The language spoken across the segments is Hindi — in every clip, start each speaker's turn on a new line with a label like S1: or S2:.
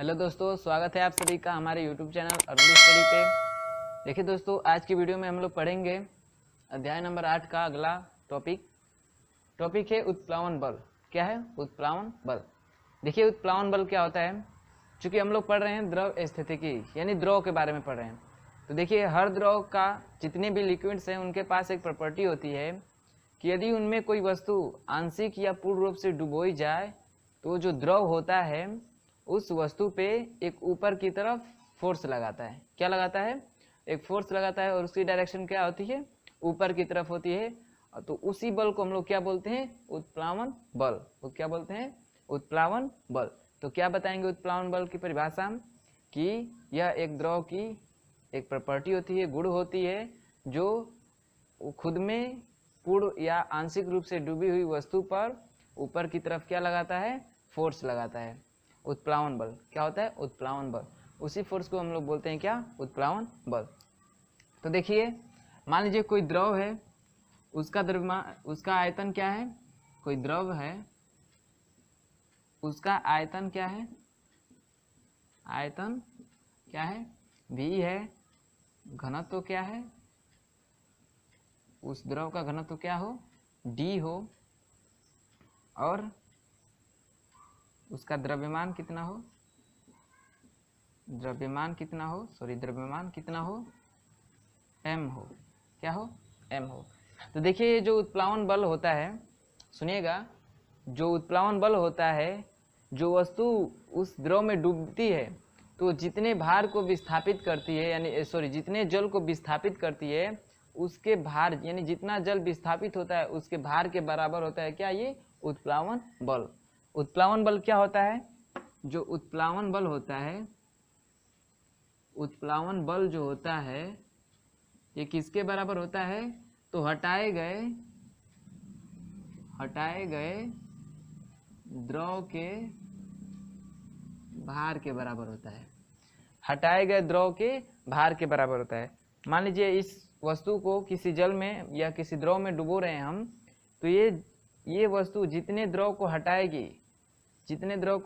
S1: हेलो दोस्तों, स्वागत है आप सभी का हमारे यूट्यूब चैनल अर्ली स्टडी पे। देखिए दोस्तों, आज की वीडियो में हम लोग पढ़ेंगे अध्याय नंबर 8 का अगला टॉपिक है उत्प्लावन बल। क्या है उत्प्लावन बल? देखिए उत्प्लावन बल क्या होता है। चूँकि हम लोग पढ़ रहे हैं द्रव स्थितिकी यानी द्रव के बारे में पढ़ रहे हैं, तो देखिए हर द्रव का जितने भी लिक्विड्स हैं उनके पास एक प्रॉपर्टी होती है कि यदि उनमें कोई वस्तु आंशिक या पूर्ण रूप से डुबोई जाए तो जो द्रव होता है उस वस्तु पे एक ऊपर की तरफ फोर्स लगाता है। क्या लगाता है? एक फोर्स लगाता है और उसकी डायरेक्शन क्या होती है? ऊपर की तरफ होती है। तो उसी बल को हम लोग क्या बोलते हैं? उत्प्लावन बल। वो क्या बोलते हैं? उत्प्लावन बल। तो क्या बताएंगे उत्प्लावन बल की परिभाषा? कि यह एक द्रव की एक प्रॉपर्टी होती है, गुण होती है, जो खुद में पूर्ण या आंशिक रूप से डूबी हुई वस्तु पर ऊपर की तरफ क्या लगाता है? फोर्स लगाता है। उत्प्लावन बल क्या होता है? उत्प्लावन बल। उसी फोर्स को हम लोग बोलते हैं क्या? उत्प्लावन बल। तो देखिए मान लीजिए कोई द्रव है, उसका द्रव्यमान, उसका आयतन क्या है? कोई द्रव है, उसका आयतन क्या है? आयतन क्या है? V है। घनत्व क्या है? उस द्रव का घनत्व क्या हो? D हो। और उसका द्रव्यमान कितना हो? द्रव्यमान कितना हो? m हो। क्या हो? m हो। तो देखिए जो उत्प्लावन बल होता है, सुनिएगा, जो उत्प्लावन बल होता है, जो वस्तु उस द्रव में डूबती है तो जितने भार को विस्थापित करती है, यानी जितने जल को विस्थापित करती है उसके भार, यानी जितना जल विस्थापित होता है उसके भार के बराबर होता है क्या? ये उत्प्लावन बल। उत्प्लावन बल क्या होता है? जो उत्प्लावन बल होता है, उत्प्लावन बल जो होता है ये किसके बराबर होता है? तो हटाए गए द्रव के भार के बराबर होता है। हटाए गए द्रव के भार के बराबर होता है। मान लीजिए इस वस्तु को किसी जल में या किसी द्रव में डुबो रहे हैं हम, तो ये वस्तु जितने द्रव को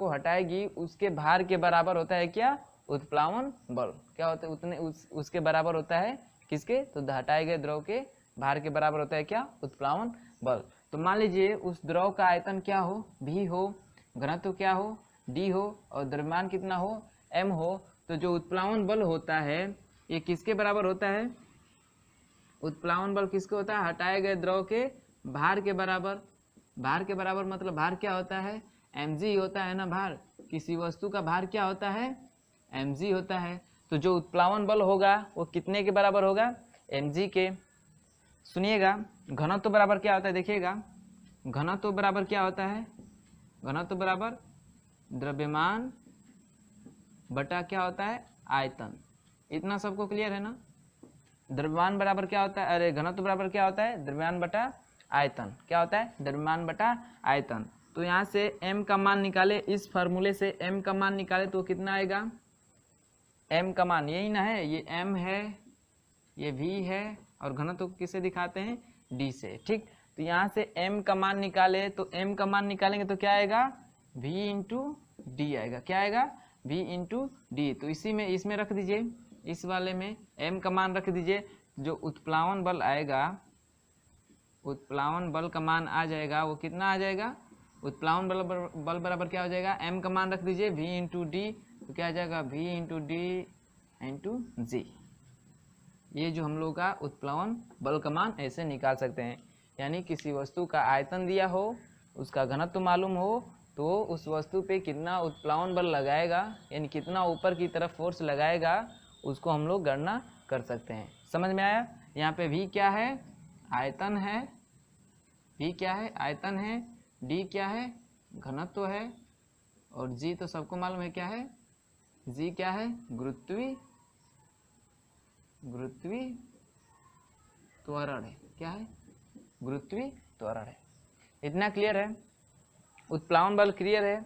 S1: हटाएगी उसके भार के बराबर होता है क्या? उत्प्लावन बल। क्या होता है? उतने उसके बराबर होता है किसके? तो हटाए गए द्रव के भार के बराबर होता है क्या? उत्प्लावन बल। तो मान लीजिए उस द्रव का आयतन क्या हो? V हो। घनत्व क्या हो? D हो। और द्रव्यमान कितना हो? m हो। तो जो उत्प्लावन बल होता है ये किसके बराबर होता है? उत्प्लावन बल किसके होता है? हटाए गए द्रव के भार के बराबर। भार के बराबर मतलब भार क्या होता है? mg होता है ना। भार, किसी वस्तु का भार क्या होता है? mg होता है। तो जो उत्प्लावन बल होगा वो कितने के बराबर होगा? mg के। सुनिएगा, घनत्व बराबर क्या होता है? देखिएगा, घनत्व बराबर क्या होता है? घनत्व बराबर द्रव्यमान बटा क्या होता है? आयतन। इतना सबको क्लियर है ना? द्रव्यमान बराबर क्या होता है? अरे घनत्व बराबर क्या होता है? द्रव्यमान बटा आयतन। क्या होता है? द्रव्यमान बटा आयतन। तो यहाँ से m का मान निकाले, इस फार्मूले से m का मान निकाले तो कितना आएगा? m का मान यही ना है, ये m है, ये v है, और घनत्व को किससे दिखाते हैं? d से। ठीक, तो यहाँ से m का मान निकाले तो m का मान निकालेंगे तो क्या आएगा? v इंटू डी आएगा। क्या आएगा? v into D. तो इसमें रख दीजिए, इस वाले में m का मान रख दीजिए। जो उत्प्लावन बल आएगा, उत्प्लावन बल का मान आ जाएगा, वो कितना आ जाएगा? उत्प्लावन बल बराबर क्या हो जाएगा? m का मान रख दीजिए v इंटू डी। तो क्या आ जाएगा? v इंटू डी इंटू जी। ये जो हम लोग का उत्प्लावन बल का मान ऐसे निकाल सकते हैं। यानी किसी वस्तु का आयतन दिया हो, उसका घनत्व मालूम हो, तो उस वस्तु पे कितना उत्प्लावन बल लगाएगा, यानी कितना ऊपर की तरफ फोर्स लगाएगा, उसको हम लोग गणना कर सकते हैं। समझ में आया? यहाँ पे v क्या है? आयतन है। v क्या है? आयतन है। d क्या है? घनत्व है। और g तो सबको मालूम है क्या है? g क्या है? गुरुत्वीय त्वरण है। क्या है? गुरुत्वीय त्वरण है। इतना क्लियर है? उत्प्लावन बल क्लियर है?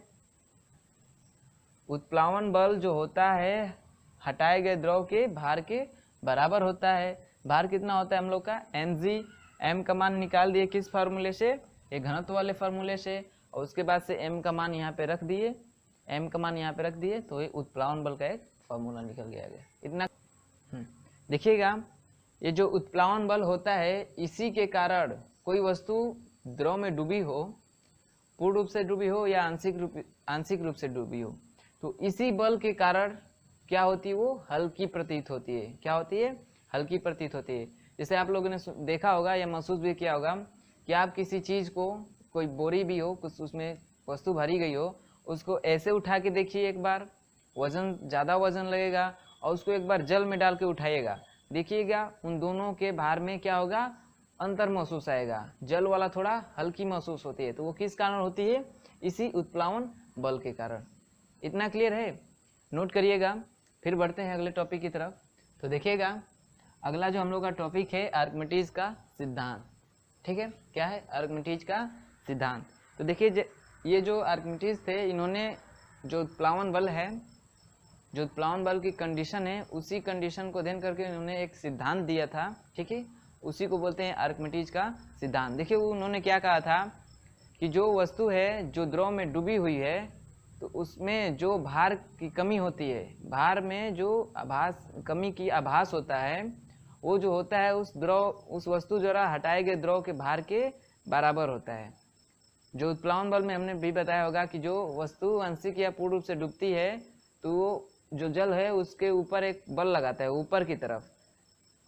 S1: उत्प्लावन बल जो होता है हटाए गए द्रव के भार के बराबर होता है। भार कितना होता है हम लोग का? mg। m का मान निकाल दिए किस फार्मूले से? ये घनत्व वाले फार्मूले से। और उसके बाद से m का मान यहाँ पे रख दिए। एम का मान यहाँ पे रख दिए तो ये उत्प्लावन बल का एक फॉर्मूला निकल गया आगे। इतना देखिएगा, ये जो उत्प्लावन बल होता है, इसी के कारण कोई वस्तु द्रव में डूबी हो, पूर्ण रूप से डूबी हो या आंशिक रूप से डूबी हो, तो इसी बल के कारण क्या होती है, वो हल्की प्रतीत होती है। क्या होती है? हल्की प्रतीत होती है। जैसे आप लोगों ने देखा होगा या महसूस भी किया होगा कि आप किसी चीज़ को, कोई बोरी भी हो, कुछ उसमें वस्तु भरी गई हो, उसको ऐसे उठा के देखिए एक बार, वजन ज़्यादा वजन लगेगा, और उसको एक बार जल में डाल के उठाइएगा, देखिएगा उन दोनों के भार में क्या होगा, अंतर महसूस आएगा। जल वाला थोड़ा हल्की महसूस होती है, तो वो किस कारण होती है? इसी उत्प्लावन बल के कारण। इतना क्लियर है? नोट करिएगा। फिर बढ़ते हैं अगले टॉपिक की तरफ। तो देखिएगा, अगला जो हम लोग का टॉपिक है आर्किमिडीज का सिद्धांत। ठीक है, क्या है? आर्किमिडीज का सिद्धांत। तो देखिए, ये जो आर्किमिडीज थे, इन्होंने जो उत्प्लावन बल है, जो उत्प्लावन बल की कंडीशन है, उसी कंडीशन को ध्यान करके इन्होंने एक सिद्धांत दिया था। ठीक है, उसी को बोलते हैं आर्किमिडीज का सिद्धांत। देखिए, उन्होंने क्या कहा था कि जो वस्तु है जो द्रव में डूबी हुई है, तो उसमें जो भार की कमी होती है, भार में जो कमी की आभास होता है, वो जो होता है उस वस्तु द्वारा हटाए गए द्रव के भार के बराबर होता है। जो उत्प्लावन बल में हमने भी बताया होगा कि जो वस्तु आंशिक या पूर्ण रूप से डूबती है, तो वो जो जल है उसके ऊपर एक बल लगाता है ऊपर की तरफ,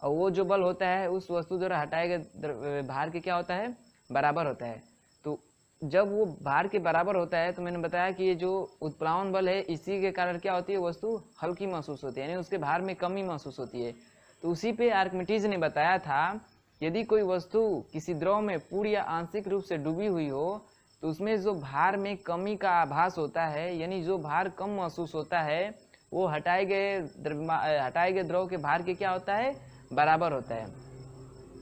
S1: और वो जो बल होता है उस वस्तु द्वारा हटाए गए भार के क्या होता है? बराबर होता है। तो जब वो भार के बराबर होता है, तो मैंने बताया कि ये जो उत्प्लावन बल है, इसी के कारण क्या होती है, वस्तु हल्की महसूस होती है, यानी उसके भार में कमी महसूस होती है। तो उसी पे आर्किमिडीज ने बताया था, यदि कोई वस्तु किसी द्रव में पूर्ण या आंशिक रूप से डूबी हुई हो, तो उसमें जो भार में कमी का आभास होता है, यानी जो भार कम महसूस होता है, वो हटाए गए द्रव के भार के क्या होता है? बराबर होता है।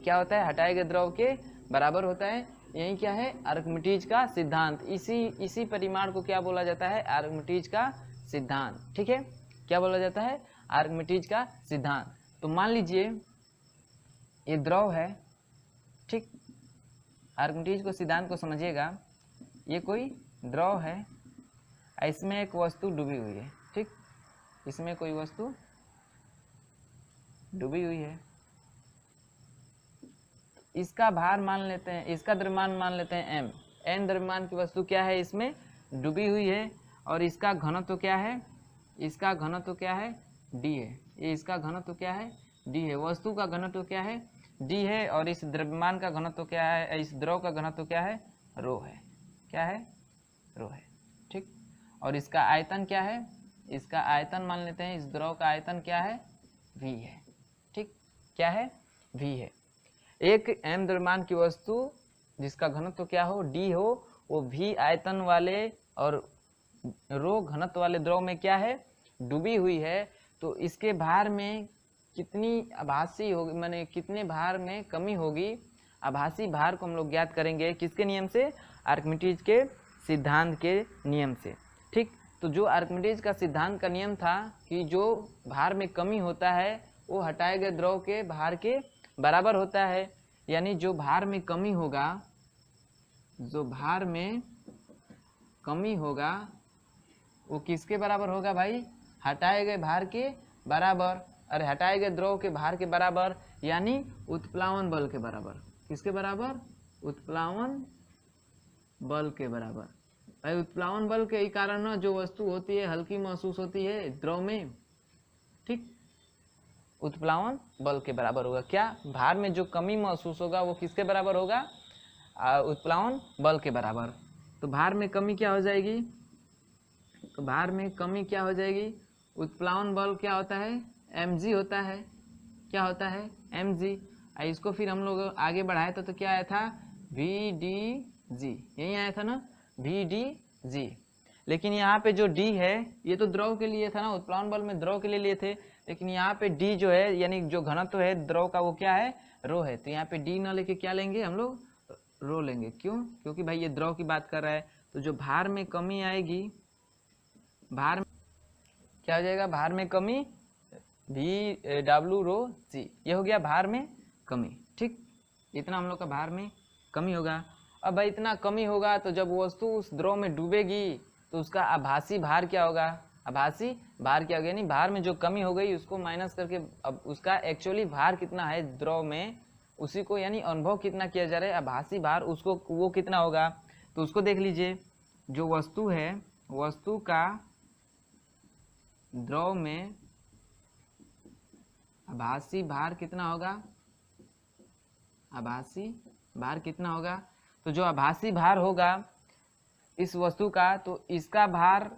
S1: क्या होता है? हटाए गए द्रव के बराबर होता है। यही क्या है? आर्किमिडीज का सिद्धांत। इसी परिमाण को क्या बोला जाता है? आर्किमिडीज का सिद्धांत। ठीक है, क्या बोला जाता है? आर्किमिडीज का सिद्धांत। तो मान लीजिए ये द्रव है, ठीक, आर्किमिडीज को सिद्धांत को समझिएगा। ये कोई द्रव है, इसमें एक वस्तु डूबी हुई है। ठीक, इसमें कोई वस्तु डूबी हुई है, इसका भार मान लेते हैं, इसका द्रव्यमान मान लेते हैं m। n द्रव्यमान की वस्तु क्या है? इसमें डूबी हुई है, और इसका घनत्व क्या है? इसका घनत्व क्या है? d है। ये इसका घनत्व क्या है? d है। वस्तु का घनत्व क्या है? d है। और इस द्रव्यमान का घनत्व क्या है? इस द्रव का घनत्व क्या है? रो है। क्या है? रो है। ठीक, और इसका आयतन क्या है? इसका आयतन मान लेते हैं, इस द्रव का आयतन क्या है? v है। ठीक, क्या है? v है। एक m द्रव्यमान की वस्तु जिसका घनत्व क्या हो? d हो, वो v आयतन वाले और रो घनत्व वाले द्रव में क्या है? डूबी हुई है। तो इसके भार में कितनी आभासी होगी, माने कितने भार में कमी होगी? आभासी भार को हम लोग ज्ञात करेंगे किसके नियम से? आर्किमिडीज के सिद्धांत के नियम से। ठीक, तो जो आर्किमिडीज का सिद्धांत का नियम था कि जो भार में कमी होता है वो हटाए गए द्रव के भार के बराबर होता है। यानी जो भार में कमी होगा, जो भार में कमी होगा, वो किसके बराबर होगा भाई? हटाए गए भार के बराबर। अरे हटाए गए द्रव के भार के बराबर, यानी उत्प्लावन बल के बराबर। किसके बराबर? उत्प्लावन बल के बराबर। भाई उत्प्लावन बल के कारण ना जो वस्तु होती है हल्की महसूस होती है द्रव में। ठीक, उत्प्लावन बल के बराबर होगा। क्या? भार में जो कमी महसूस होगा वो किसके बराबर होगा? उत्प्लावन बल के बराबर। तो भार में कमी क्या हो जाएगी? तो भार में कमी क्या हो जाएगी? उत्प्लावन बल क्या होता है? mg होता है। क्या होता है? mg। इसको फिर हम लोग आगे बढ़ाए तो क्या आया था? vdg, यही आया था ना, vdg। लेकिन यहाँ पे जो d है ये तो द्रव के लिए था ना, उत्प्लावन बल में द्रव के लिए लिए थे, लेकिन यहाँ पे d जो है यानी जो घनत्व है द्रव का वो क्या है? रो है। तो यहाँ पे d ना लेके क्या लेंगे हम लोग? रो लेंगे। क्यों? क्योंकि भाई ये द्रव की बात कर रहा है। तो जो भार में कमी आएगी, भार क्या हो जाएगा? भार में कमी v w रो g, ये हो गया भार में कमी। ठीक, इतना हम लोग का भार में कमी होगा। अब भाई इतना कमी होगा तो जब वस्तु उस द्रव में डूबेगी तो उसका आभासी भार क्या होगा, आभासी भार क्या होगा, यानी भार में जो कमी हो गई उसको माइनस करके अब उसका एक्चुअली भार कितना है द्रव में, उसी को यानी अनुभव कितना किया जा रहा है आभासी भार, उसको वो कितना होगा। तो उसको देख लीजिए, जो वस्तु है, वस्तु का द्रव में आभासी भार कितना होगा, आभासी भार कितना होगा। तो जो आभासी भार होगा इस वस्तु का, तो इसका भार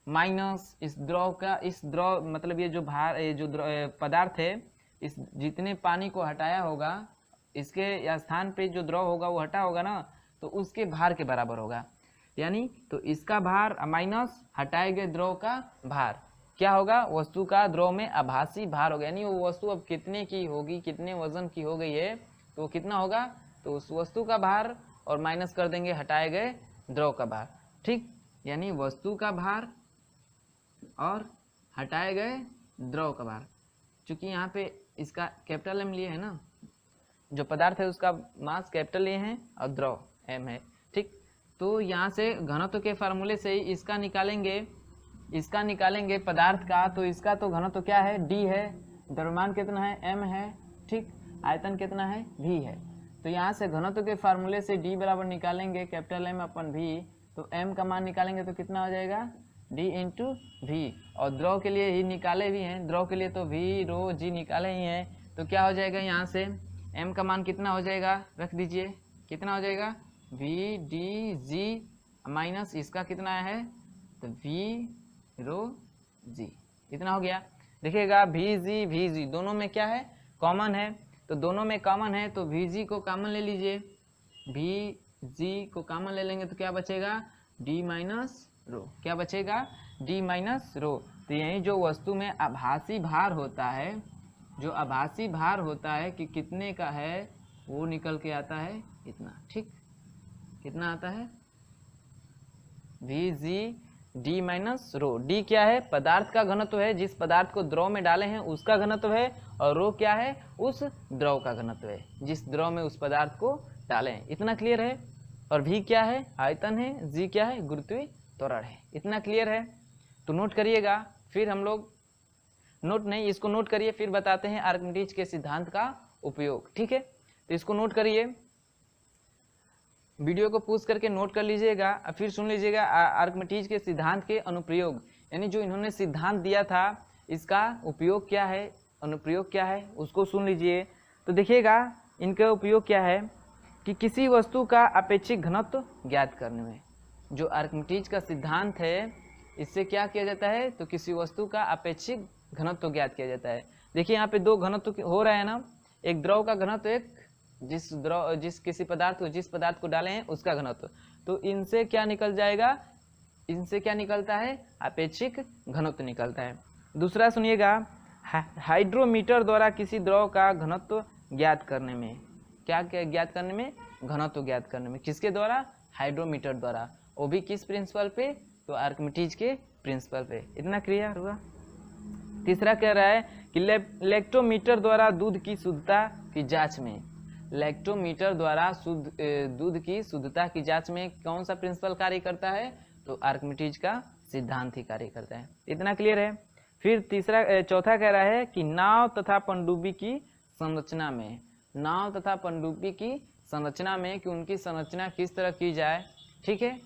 S1: माइनस इस द्रव का, इस द्रव मतलब ये जो भार, ये जो पदार्थ है, इस जितने पानी को हटाया होगा, इसके स्थान पे जो द्रव होगा वो हटा होगा ना, तो उसके भार के बराबर होगा। यानी तो इसका भार माइनस हटाए गए द्रव का भार क्या होगा, वस्तु का द्रव में आभासी भार होगा। यानी वो वस्तु अब कितने की होगी, कितने वजन की हो गई है, तो कितना होगा, तो उस वस्तु का भार और माइनस कर देंगे हटाए गए द्रव का भार। ठीक, यानी वस्तु का भार और हटाए गए द्रव का भार। चूंकि यहाँ पे इसका कैपिटल एम लिए है ना, जो पदार्थ है उसका मास कैपिटल लिए हैं और द्रव एम है। ठीक, तो यहाँ से घनत्व के फार्मूले से ही इसका निकालेंगे पदार्थ का। तो इसका तो घनत्व क्या है, डी है, द्रव्यमान कितना है, एम है। ठीक, आयतन कितना है, वी है। तो यहाँ से घनत्व के फार्मूले से डी बराबर निकालेंगे कैपिटल एम अपन वी, तो एम का मान निकालेंगे तो कितना हो जाएगा, डी इंटू वी। और द्रव के लिए ही निकाले भी हैं, द्रव के लिए तो वी रो जी निकाले ही हैं। तो क्या हो जाएगा, यहाँ से एम का मान कितना हो जाएगा, रख दीजिए, कितना हो जाएगा, वी डी जी माइनस इसका कितना है, तो वी रो जी, इतना हो गया। देखिएगा वी जी दोनों में क्या है, कॉमन है। तो दोनों में कॉमन है तो वी जी को कॉमन ले लीजिए, वी जी को कॉमन ले लेंगे तो क्या बचेगा, डी माइनस रो, क्या बचेगा, डी माइनस रो। तो यही जो वस्तु में आभासी भार होता है, जो आभासी भार होता है कि कितने का है, वो निकल के आता है इतना। ठीक, कितना आता है, we G D minus rho. D क्या है, पदार्थ का घनत्व है, जिस पदार्थ को द्रव में डाले हैं उसका घनत्व है, और रो क्या है, उस द्रव का घनत्व है जिस द्रव में उस पदार्थ को डाले हैं। इतना क्लियर है। और भी क्या है, आयतन है, जी क्या है, गुरुत्वीय त्वरण है। इतना क्लियर है। तो नोट करिएगा, फिर हम लोग नोट नहीं, इसको नोट करिए, फिर बताते हैं आर्किमिडीज के सिद्धांत का उपयोग। ठीक है, तो इसको नोट करिए, वीडियो को पूछ करके नोट कर लीजिएगा, फिर सुन लीजिएगा आर्किमिडीज के सिद्धांत के अनुप्रयोग, यानी जो इन्होंने सिद्धांत दिया था इसका उपयोग क्या है, अनुप्रयोग क्या है, उसको सुन लीजिए। तो देखिएगा इनका उपयोग क्या है कि किसी वस्तु का अपेक्षिक घनत्व ज्ञात करने में, जो आर्किमिडीज का सिद्धांत है इससे क्या किया जाता है, तो किसी वस्तु का अपेक्षिक घनत्व ज्ञात किया जाता है। देखिए यहाँ पे दो घनत्व हो रहा है ना, एक द्रव का घनत्व, एक जिस किसी पदार्थ को, जिस पदार्थ को डाले हैं उसका घनत्व। तो इनसे क्या निकल जाएगा, इनसे क्या निकलता है, अपेक्षिक घनत्व निकलता है। दूसरा सुनिएगा, हाइड्रोमीटर द्वारा किसी द्रव का घनत्व ज्ञात करने में, क्या ज्ञात करने में, घनत्व ज्ञात करने में, किसके द्वारा, हाइड्रोमीटर द्वारा, वो भी किस प्रिंसिपल पे, तो आर्किमिडीज के प्रिंसिपल पे। इतना क्लियर हुआ। तीसरा कह रहा है कि लैक्टोमीटर द्वारा दूध की शुद्धता की जांच में, लैक्टोमीटर द्वारा दूध की शुद्धता की जांच में कौन सा प्रिंसिपल कार्य करता है, तो आर्किमिडीज का सिद्धांत ही कार्य करता है। इतना क्लियर है। फिर चौथा कह रहा है कि नाव तथा पनडुब्बी की संरचना में, नाव तथा पनडुब्बी की संरचना में कि उनकी संरचना किस तरह की जाए। ठीक है,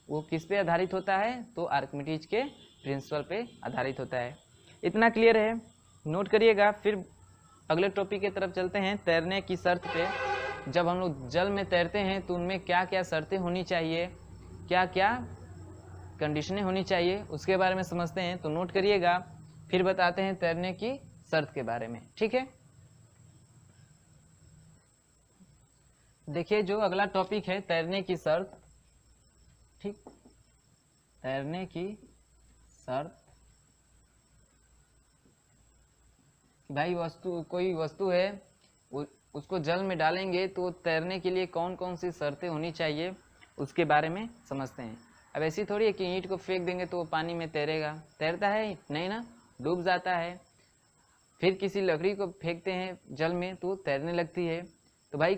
S1: वो किस पे आधारित होता है, तो आर्किमिडीज के प्रिंसिपल पे आधारित होता है। इतना क्लियर है, नोट करिएगा। फिर अगले टॉपिक की तरफ चलते हैं, तैरने की शर्त पे। जब हम लोग जल में तैरते हैं तो उनमें क्या क्या शर्तें होनी चाहिए, क्या क्या कंडीशनें होनी चाहिए, उसके बारे में समझते हैं। तो नोट करिएगा, फिर बताते हैं तैरने की शर्त के बारे में। ठीक है, देखिए जो अगला टॉपिक है तैरने की शर्त। ठीक, तैरने की शर्त, भाई कोई वस्तु है, उसको जल में डालेंगे तो तैरने के लिए कौन कौन सी शर्तें होनी चाहिए उसके बारे में समझते हैं। अब ऐसी थोड़ी है कि ईंट को फेंक देंगे तो वो पानी में तैरेगा, तैरता है नहीं ना, डूब जाता है। फिर किसी लकड़ी को फेंकते हैं जल में तो तैरने लगती है। तो भाई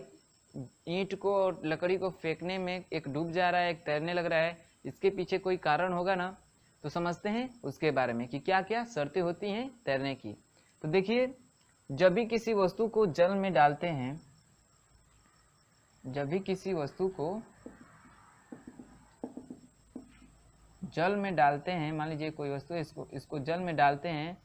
S1: ईंट को और लकड़ी को फेंकने में एक डूब जा रहा है, एक तैरने लग रहा है, इसके पीछे कोई कारण होगा ना, तो समझते हैं उसके बारे में कि क्या क्या शर्तें होती हैं तैरने की। तो देखिए, जब भी किसी वस्तु को जल में डालते हैं, जब भी किसी वस्तु को जल में डालते हैं, मान लीजिए कोई वस्तु है, इसको जल में डालते हैं,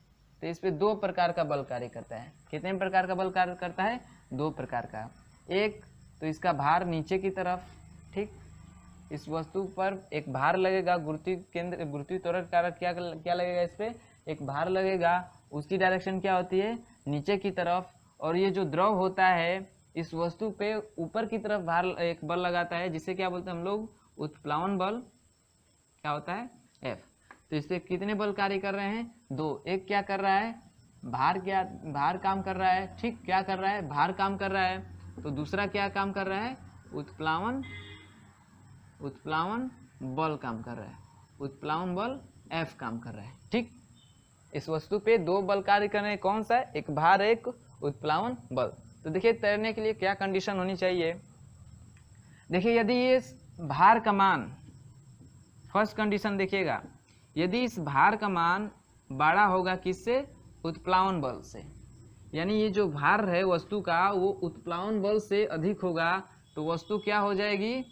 S1: तो इस पे दो प्रकार का बल कार्य करता है। कितने प्रकार का बल कार्य करता है? दो प्रकार का। एक तो इसका भार नीचे की तरफ, ठीक, इस वस्तु पर एक भार लगेगा, गुरुत्वाकर्षण कारक क्या लगेगा, इस पे एक भार लगेगा, उसकी डायरेक्शन क्या होती है? नीचे की तरफ। और ये जो द्रव होता है इस वस्तु पे ऊपर की तरफ भार एक बल लगाता है, जिसे क्या बोलते हैं हम लोग? उत्प्लावन बल। क्या होता है? F। तो इससे कितने बल कार्य कर रहे हैं? दो। एक क्या कर रहा है? भार काम कर रहा है, ठीक, क्या कर रहा है? भार काम कर रहा है। तो दूसरा क्या काम कर रहा है? उत्प्लावन बल काम कर रहा है। उत्प्लावन बल F काम कर रहा है, ठीक। इस वस्तु पे दो बल कार्य कर रहे हैं, कौन सा? एक भार, एक उत्प्लावन बल। तो देखिए, तैरने के लिए क्या कंडीशन होनी चाहिए? देखिए, यदि ये भार का मान, फर्स्ट कंडीशन देखिएगा, यदि इस भार का मान बड़ा होगा किससे? उत्प्लावन बल से। यानी ये जो भार है वस्तु का वो उत्प्लावन बल से अधिक होगा, तो वस्तु क्या हो जाएगी?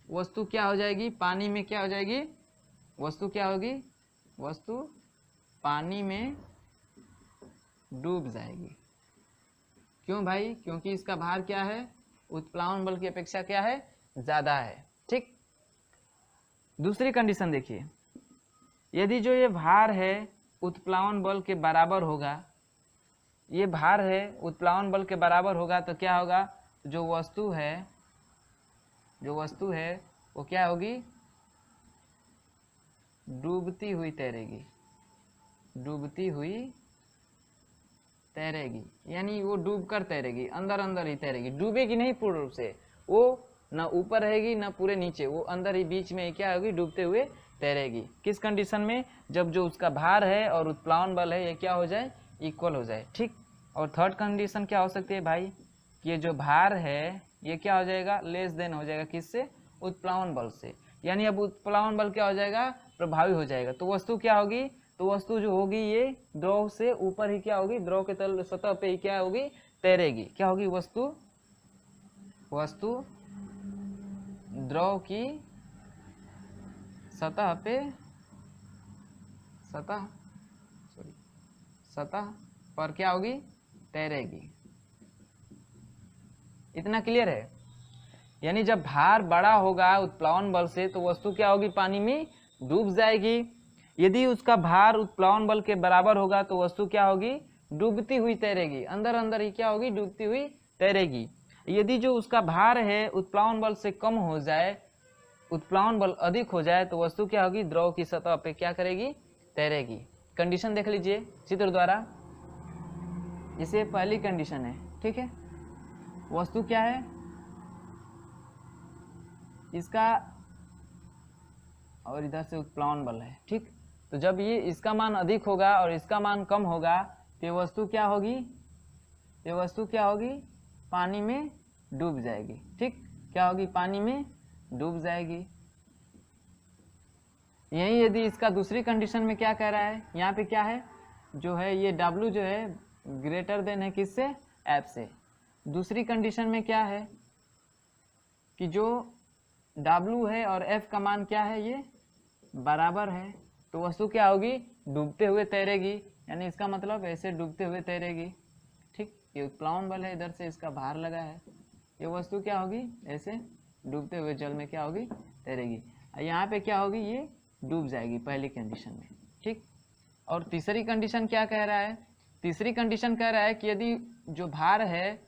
S1: वस्तु क्या हो जाएगी? पानी में क्या हो जाएगी? वस्तु क्या होगी? वस्तु पानी में डूब जाएगी। क्यों भाई? क्योंकि इसका भार क्या है? उत्प्लावन बल की अपेक्षा क्या है? ज्यादा है, ठीक। दूसरी कंडीशन देखिए, यदि जो ये भार है उत्प्लावन बल के बराबर होगा, ये भार है उत्प्लावन बल के बराबर होगा, तो क्या होगा? जो वस्तु है वो क्या होगी? डूबती हुई तैरेगी। डूबती हुई तैरेगी, यानी वो डूबकर तैरेगी, अंदर अंदर ही तैरेगी, डूबेगी नहीं पूर्ण रूप से, वो ना ऊपर रहेगी ना पूरे नीचे, वो अंदर ही बीच में क्या होगी? डूबते हुए तैरेगी। किस कंडीशन में? जब जो उसका भार है और उत्प्लावन बल है ये क्या हो जाए? इक्वल हो जाए, ठीक। और थर्ड कंडीशन क्या हो सकती है भाई? कि ये जो भार है ये क्या हो जाएगा? लेस देन हो जाएगा, किससे? उत्प्लावन बल से। यानी अब उत्प्लावन बल क्या हो जाएगा? प्रभावी हो जाएगा। तो वस्तु क्या होगी? तो वस्तु जो होगी ये द्रव से ऊपर ही क्या होगी? द्रव के तल सतह पे ही क्या होगी? तैरेगी। क्या होगी? वस्तु द्रव की सतह पर क्या होगी? तैरेगी। इतना क्लियर है? यानी जब भार बड़ा होगा उत्प्लावन बल से तो वस्तु क्या होगी? पानी में डूब जाएगी। यदि उसका भार उत्प्लावन बल के बराबर होगा तो वस्तु क्या होगी? डूबती हुई तैरेगी, अंदर अंदर ही क्या होगी? डूबती हुई तैरेगी। यदि जो उसका भार है उत्प्लावन बल से कम हो जाए, उत्प्लावन बल अधिक हो जाए, तो वस्तु क्या होगी? द्रव की सतह पे क्या करेगी? तैरेगी। कंडीशन देख लीजिए चित्र द्वारा। इसे पहली कंडीशन है, ठीक है। वस्तु क्या है? इसका और इधर से उत्प्लावन बल है, ठीक। तो जब ये इसका मान अधिक होगा और इसका मान कम होगा तो ये वस्तु क्या होगी? ये वस्तु क्या होगी? पानी में डूब जाएगी, ठीक। क्या होगी? पानी में डूब जाएगी। यही यदि इसका दूसरी कंडीशन में क्या कह रहा है? यहाँ पे क्या है? जो है ये W जो है ग्रेटर देन है किससे? F से। दूसरी कंडीशन में क्या है कि जो W है और F का मान क्या है? ये बराबर है। तो वस्तु क्या होगी? डूबते हुए तैरेगी। यानी इसका मतलब ऐसे डूबते हुए तैरेगी, ठीक। ये उत्प्लावन बल है, इधर से इसका भार लगा है, ये वस्तु क्या होगी? ऐसे डूबते हुए जल में क्या होगी? तैरेगी। यहाँ पे क्या होगी? ये डूब जाएगी पहली कंडीशन में, ठीक। और तीसरी कंडीशन क्या कह रहा है? तीसरी कंडीशन कह रहा है कि यदि जो भार है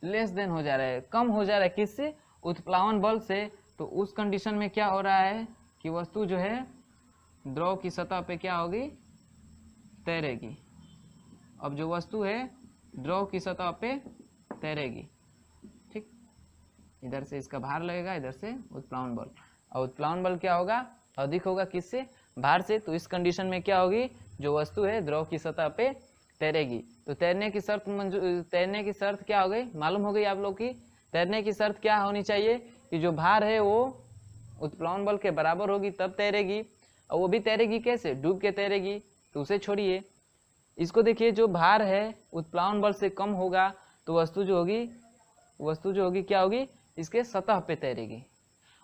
S1: लेस देन हो जा रहा है, कम हो जा रहा है, किससे? उत्प्लावन बल से, तो उस कंडीशन में क्या हो रहा है कि वस्तु जो है द्रव की सतह पे क्या होगी? तैरेगी। अब जो वस्तु है द्रव की सतह पे तैरेगी, ठीक। इधर से इसका भार लगेगा, इधर से उत्प्लावन बल, और उत्प्लावन बल क्या होगा? अधिक होगा, किससे? भार से। तो इस कंडीशन में क्या होगी? जो वस्तु है द्रव की सतह पे तैरेगी। तो तैरने की शर्त क्या हो गई? मालूम हो गई आप लोग की। तैरने की शर्त क्या होनी चाहिए कि जो भार है वो उत्प्लावन बल के बराबर होगी तब तैरेगी, और वो भी तैरेगी कैसे, डूब के तैरेगी, तो उसे छोड़िए। इसको देखिए, जो भार है उत्प्लावन बल से कम होगा तो वस्तु जो होगी क्या होगी, इसके सतह पे तैरेगी।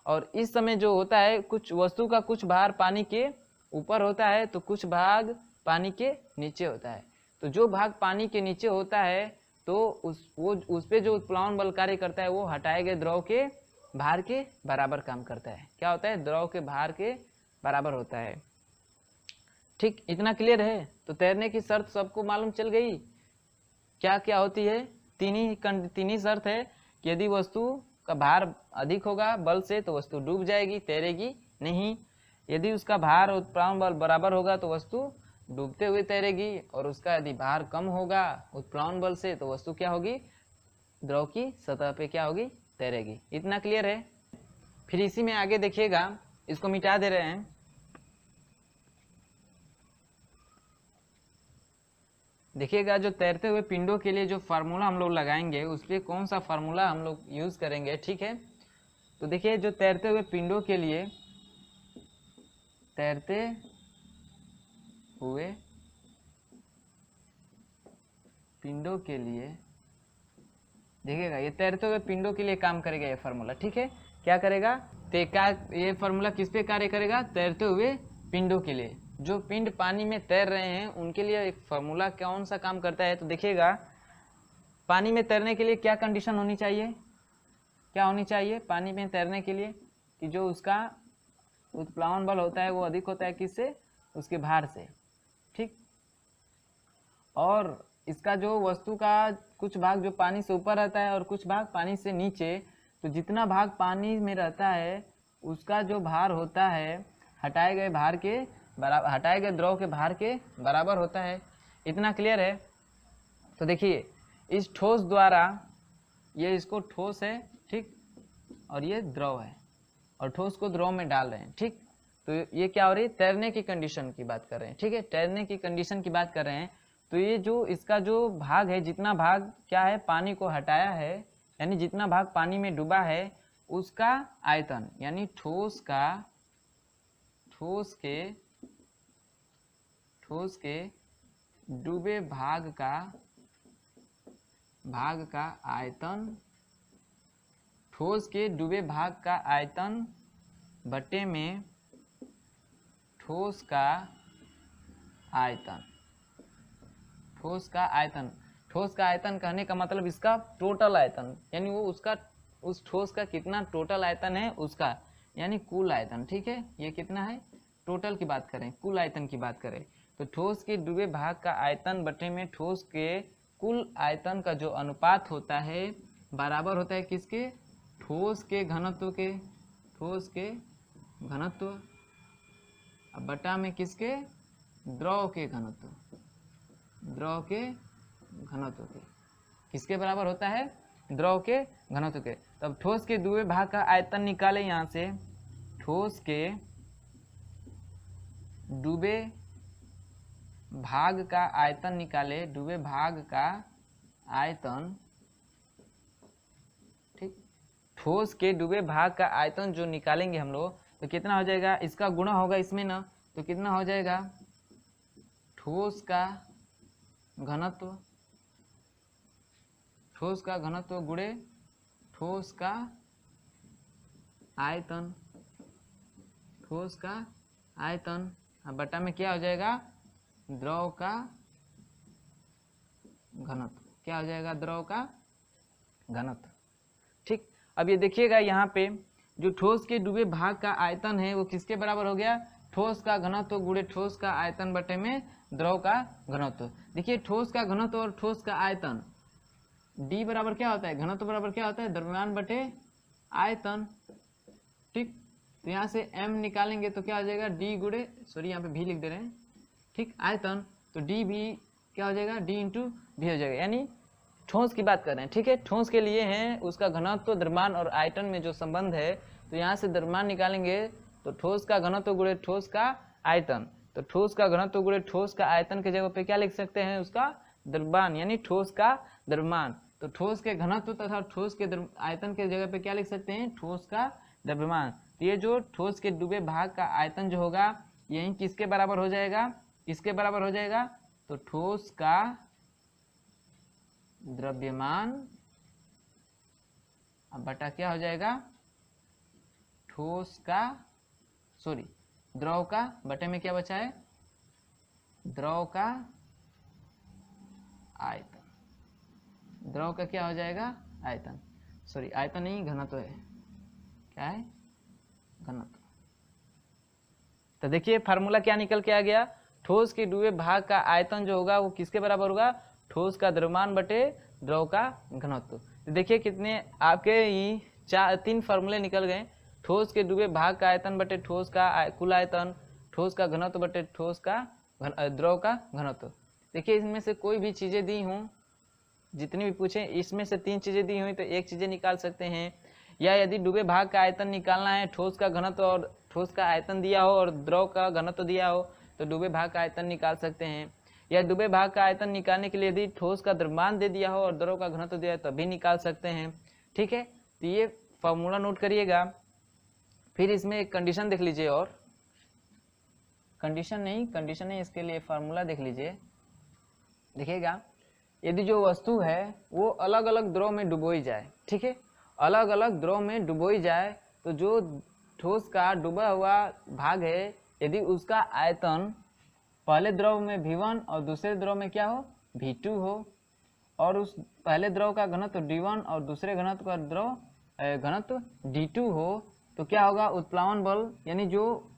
S1: और इस समय जो होता है, कुछ वस्तु का कुछ भार पानी के ऊपर होता है तो कुछ भाग पानी के नीचे होता है। तो जो भाग पानी के नीचे होता है तो उस पे जो उत्प्लावन बल कार्य करता है वो हटाए गए द्रव के भार के बराबर काम करता है। क्या होता है, द्रव के भार के बराबर होता है। ठीक, इतना क्लियर है। तो तैरने की शर्त सबको मालूम चल गई, क्या क्या होती है, तीन ही शर्त है कि यदि वस्तु का भार अधिक होगा बल से तो वस्तु डूब जाएगी, तैरेगी नहीं। यदि उसका भार उत्प्लावन बल बराबर होगा तो वस्तु डूबते हुए तैरेगी, और उसका यदि भार कम होगा उत्प्लावन बल से तो वस्तु क्या होगी, द्रव की सतह पे क्या होगी, तैरेगी। इतना क्लियर है। फिर इसी में आगे देखिएगा, इसको मिटा दे रहे हैं। देखिएगा, जो तैरते हुए पिंडों के लिए जो फार्मूला हम लोग लगाएंगे उस पर कौन सा फार्मूला हम लोग यूज करेंगे। ठीक है, तो देखिए, जो तैरते हुए पिंडों के लिए, तैरते हुए पिंडों के लिए, देखिएगा ये तैरते हुए पिंडों के लिए काम करेगा ये फार्मूला। ठीक है, क्या करेगा, ये फार्मूला किस पे कार्य करेगा, तैरते हुए पिंडों के लिए। जो पिंड पानी में तैर रहे हैं उनके लिए एक फार्मूला कौन सा काम करता है, तो देखिएगा, पानी में तैरने के लिए क्या कंडीशन होनी चाहिए, क्या होनी चाहिए पानी में तैरने के लिए, कि जो उसका उत्प्लावन बल होता है वो अधिक होता है किससे, उसके भार से। ठीक, और इसका जो वस्तु का कुछ भाग जो पानी से ऊपर रहता है और कुछ भाग पानी से नीचे, तो जितना भाग पानी में रहता है उसका जो भार होता है हटाए गए भार के बराबर, हटाए गए द्रव के भार के बराबर होता है। इतना क्लियर है। तो देखिए, इस ठोस द्वारा, ये इसको ठोस है, ठीक, और ये द्रव है, और ठोस को द्रव में डाल रहे हैं। ठीक, तो ये क्या हो रही है, तैरने की कंडीशन की बात कर रहे हैं। ठीक है, तैरने की कंडीशन की बात कर रहे हैं। तो ये जो इसका जो भाग है, जितना भाग क्या है, पानी को हटाया है, यानी जितना भाग पानी में डूबा है उसका आयतन, यानी ठोस के डूबे भाग का आयतन, ठोस के डूबे भाग का आयतन बटे में ठोस का आयतन। ठोस का आयतन कहने का मतलब इसका टोटल आयतन, यानी वो उसका, उस ठोस का कितना टोटल आयतन है उसका, यानी कुल आयतन। ठीक है, ये कितना है, टोटल की बात करें, कुल आयतन की बात करें, तो ठोस के डूबे भाग का आयतन बटे में ठोस के कुल आयतन का जो अनुपात होता है बराबर होता है किसके, ठोस के घनत्व के, ठोस के घनत्व बटा में किसके, द्रव के घनत्व, द्रव के घनत्व के, किसके बराबर होता है, द्रव के घनत्व के। तब ठोस के डूबे भाग का आयतन निकाले, यहाँ से ठोस के डूबे भाग का आयतन निकाले, डूबे भाग का आयतन, ठीक, ठोस के डूबे भाग का आयतन जो निकालेंगे हम लोग, तो कितना हो जाएगा, इसका गुणा होगा इसमें ना, तो कितना हो जाएगा, ठोस का घनत्व, ठोस का घनत्व गुणे ठोस का आयतन, ठोस का आयतन, बटा में क्या हो जाएगा, द्रव का घनत्व, क्या हो जाएगा, द्रव का घनत्व। ठीक, अब ये देखिएगा, यहाँ पे जो ठोस के डूबे भाग का आयतन है वो किसके बराबर हो गया, ठोस का घनत्व गुणे ठोस का आयतन बटे में द्रव का घनत्व। देखिए, ठोस का घनत्व और ठोस का आयतन, डी बराबर क्या होता है, घनत्व बराबर क्या होता है, द्रव्यमान बटे आयतन। ठीक, तो यहाँ से m निकालेंगे तो क्या हो जाएगा, डी गुणे, सॉरी यहाँ पे भी लिख दे रहे हैं, ठीक, आयतन, तो डी भी क्या हो जाएगा, डी इंटू भी हो जाएगा, यानी ठोस की बात कर रहे हैं। ठीक है, ठोस के लिए है उसका घनत्व, द्रव्यमान और आयतन में जो संबंध है, तो यहाँ से द्रव्यमान निकालेंगे तो ठोस का घनत्व गुणे ठोस का आयतन, तो ठोस का घनत्व गुणे ठोस का आयतन के जगह पे क्या लिख सकते हैं, उसका द्रव्यमान, यानी ठोस का द्रव्यमान। तो ठोस के घनत्व तथा ठोस के आयतन के जगह पे क्या लिख सकते हैं, ठोस का द्रव्यमान। तो ये जो ठोस के डूबे भाग का आयतन जो होगा यही किसके बराबर हो जाएगा, किसके बराबर हो जाएगा, तो ठोस का द्रव्यमान अब बटा क्या हो जाएगा, ठोस का द्रव का बटे में क्या बचा है, द्रव का आयतन, द्रव का क्या हो जाएगा, आयतन, आयतन नहीं घनत्व है, क्या है, घनत्व। तो देखिए फार्मूला क्या निकल के आ गया, ठोस के डूबे भाग का आयतन जो होगा वो किसके बराबर होगा, ठोस का द्रव्यमान बटे द्रव का घनत्व। तो देखिए कितने आपके ये 3 फार्मूले निकल गए, ठोस के डूबे भाग का आयतन बटे ठोस का कुल आयतन, ठोस का घनत्व बटे ठोस का द्रव का घनत्व। देखिए इसमें से कोई भी चीजें दी हूँ, जितनी भी पूछे इसमें से 3 चीजें दी हुई तो एक चीजें निकाल सकते हैं, या यदि डूबे भाग का आयतन निकालना है, ठोस का घनत्व और ठोस का आयतन दिया हो और द्रव का घनत्व दिया हो तो डूबे भाग का आयतन निकाल सकते हैं, या डूबे भाग का आयतन निकालने के लिए यदि ठोस का द्रव्यमान दे दिया हो और द्रव का घनत्व दिया हो तभी निकाल सकते हैं। ठीक है, तो ये फॉर्मूला नोट करिएगा। फिर इसमें एक कंडीशन देख लीजिए, और कंडीशन नहीं इसके लिए फार्मूला देख लीजिए। देखिएगा यदि जो वस्तु है वो अलग अलग द्रव में डुबोई जाए, ठीक है, अलग अलग द्रव में डुबोई जाए, तो जो ठोस का डूबा हुआ भाग है यदि उसका आयतन पहले द्रव में V1 और दूसरे द्रव में क्या हो, V2 हो, और उस पहले द्रव का घनत्व D1 और दूसरे घनत्व का घनत्व D2 हो, तो क्या होगा, उत्प्लावन बल यानी जो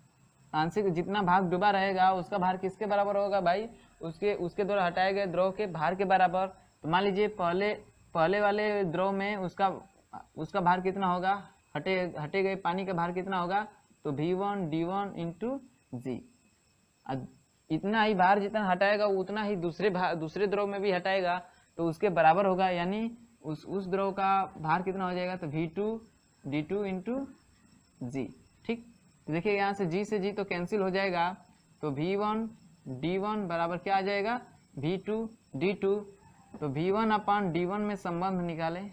S1: आंशिक जितना भाग डूबा रहेगा उसका भार किसके बराबर होगा भाई, उसके द्वारा हटाए गए द्रव के भार के बराबर। तो मान लीजिए पहले वाले द्रव में उसका भार कितना होगा, हटे गए पानी का भार कितना होगा, तो V1 D1 इंटू जी, इतना ही भार जितना हटाएगा उतना ही दूसरे द्रव में भी हटाएगा तो उसके बराबर होगा, यानी उस द्रव का भार कितना हो जाएगा, तो V2 D2 इंटू जी। ठीक, तो देखिए यहाँ से जी तो कैंसिल हो जाएगा, तो V1 D1 बराबर क्या आ जाएगा, V2 D2। तो V1 अपान D1 में संबंध निकालें,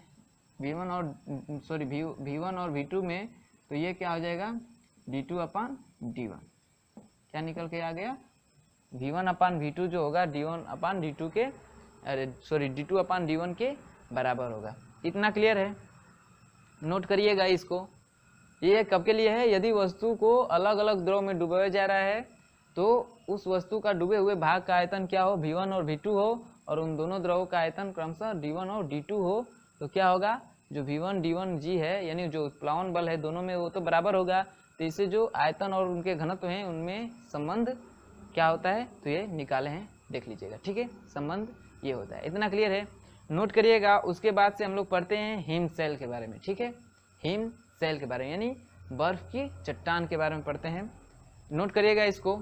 S1: V1 और V2 में, तो ये क्या हो जाएगा, D2 अपान D1, क्या निकल के आ गया, V1 अपान V2 जो होगा D1 अपान D2 के D2 अपान D1 के बराबर होगा। इतना क्लियर है, नोट करिएगा इसको। ये कब के लिए है, यदि वस्तु को अलग अलग द्रव में डुबाया जा रहा है तो उस वस्तु का डूबे हुए भाग का आयतन क्या हो, V1 और V2 हो, और उन दोनों द्रवों का आयतन क्रमशः D1 और D2 हो, तो क्या होगा, जो V1 D1 जी है यानी जो उत्प्लावन बल है दोनों में वो तो बराबर होगा, तो इससे जो आयतन और उनके घनत्व हैं उनमें संबंध क्या होता है, तो ये निकाले हैं, देख लीजिएगा। ठीक है, संबंध ये होता है। इतना क्लियर है, नोट करिएगा। उसके बाद से हम लोग पढ़ते हैं हिम सेल के बारे में। ठीक है, हिम सेल के बारे में यानी बर्फ की चट्टान के बारे में पढ़ते हैं, नोट करिएगा इसको।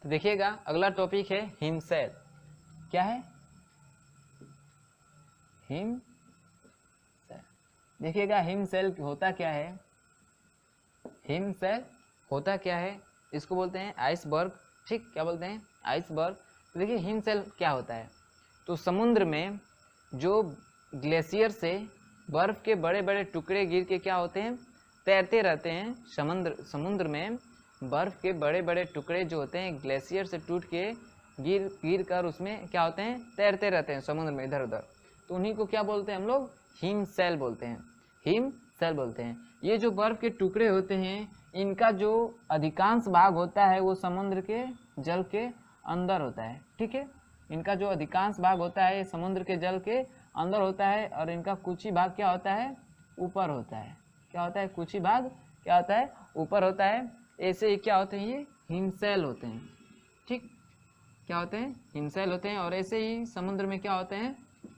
S1: तो देखिएगा अगला टॉपिक है हिम सेल। क्या है, हिम सेल। देखिएगा हिम सेल होता क्या है, हिम सेल होता क्या है, इसको बोलते हैं आइसबर्ग। ठीक, क्या बोलते हैं, आइसबर्ग। तो देखिए हिम सेल क्या होता है, तो समुद्र में जो ग्लेशियर से बर्फ के बड़े बड़े टुकड़े गिर के क्या होते हैं, तैरते रहते हैं। समुद्र में बर्फ के बड़े बड़े टुकड़े जो होते हैं ग्लेशियर से टूट के गिर कर उसमें क्या होते हैं, तैरते रहते हैं समुद्र में इधर उधर, तो उन्हीं को क्या बोलते हैं हम लोग, हिम सेल बोलते हैं, हिम सेल बोलते हैं। ये जो बर्फ के टुकड़े होते हैं इनका जो अधिकांश भाग होता है वो समुद्र के जल के अंदर होता है। ठीक है, इनका जो अधिकांश भाग होता है समुद्र के जल के अंदर होता है, और इनका कुछ ही भाग क्या होता है, ऊपर होता है। क्या होता है, कुछ ही भाग क्या होता है, ऊपर होता है। ऐसे ही क्या होते हैं, ये हिमसेल होते हैं। ठीक, क्या होते हैं, हिमसेल होते हैं, और ऐसे ही समुद्र में क्या होते हैं,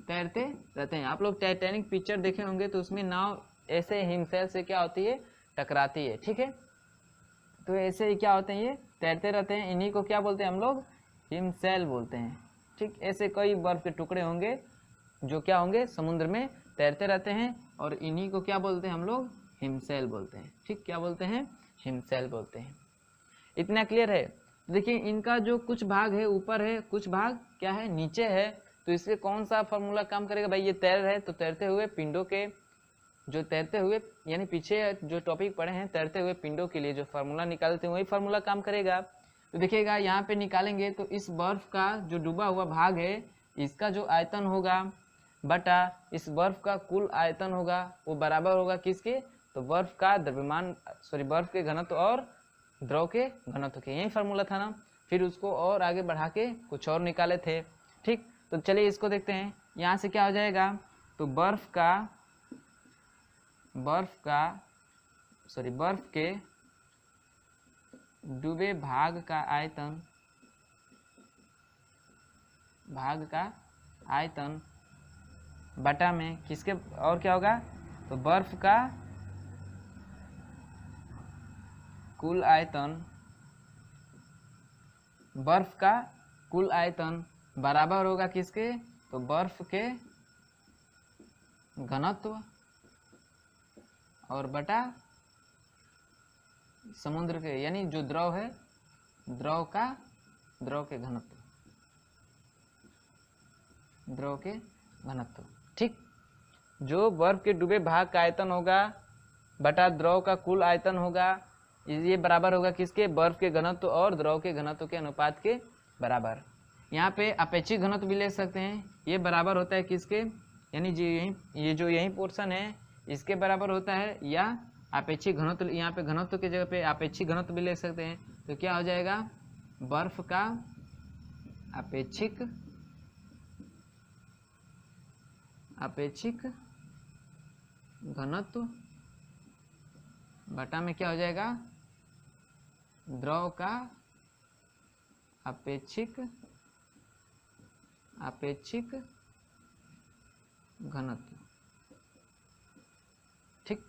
S1: तैरते रहते हैं। आप लोग टाइटैनिक पिक्चर देखे होंगे तो उसमें नाव ऐसे हिमसेल से क्या होती है, टकराती है। ठीक है, तो ऐसे ही क्या होते हैं, ये तैरते रहते हैं, इन्हीं को क्या बोलते हैं हम लोग, हिमसेल बोलते हैं। ठीक, ऐसे कई बर्फ के टुकड़े होंगे जो क्या होंगे, समुद्र में तैरते रहते हैं, और इन्हीं को क्या बोलते हैं हम लोग, हिमसेल बोलते हैं। ठीक, क्या बोलते हैं, हिमसेल बोलते हैं। इतना क्लियर है। देखिए इनका जो कुछ भाग है ऊपर है, कुछ भाग क्या है, नीचे है, तो इससे कौन सा फॉर्मूला काम करेगा भाई, ये तैर रहे तो तैरते हुए पिंडों के जो तैरते हुए यानी पीछे जो टॉपिक पढ़े हैं तैरते हुए पिंडों के लिए जो फार्मूला निकालते हैं वही फार्मूला काम करेगा। तो देखिएगा यहाँ पे निकालेंगे तो इस बर्फ का जो डूबा हुआ भाग है इसका जो आयतन होगा बटा इस बर्फ का कुल आयतन होगा वो बराबर होगा किसके, तो बर्फ का द्रव्यमान बर्फ के घनत्व और द्रव के घनत्व के। यही फार्मूला था ना। फिर उसको और आगे बढ़ा के कुछ और निकाले थे। ठीक, तो चलिए इसको देखते हैं। यहाँ से क्या हो जाएगा, तो बर्फ के डूबे भाग का आयतन बटा में किसके और क्या होगा, तो बर्फ का कुल आयतन बराबर होगा किसके, तो बर्फ के घनत्व और बटा समुद्र के यानी जो द्रव है द्रव के घनत्व। ठीक, जो बर्फ के डूबे भाग का आयतन होगा बटा द्रव का कुल आयतन होगा, ये बराबर होगा किसके, बर्फ के घनत्व और द्रव के घनत्व के अनुपात के बराबर। यहाँ पे अपेक्षिक घनत्व भी ले सकते हैं, ये बराबर होता है किसके, यानी ये जो यही पोर्शन है इसके बराबर होता है, या अपेक्षिक घनत्व, यहाँ पे घनत्व की जगह पे अपेक्षिक घनत्व भी ले सकते हैं। तो क्या हो जाएगा, बर्फ का अपेक्षिक घनत्व बटा में क्या हो जाएगा, द्रव का अपेक्षिक घनत्व। ठीक,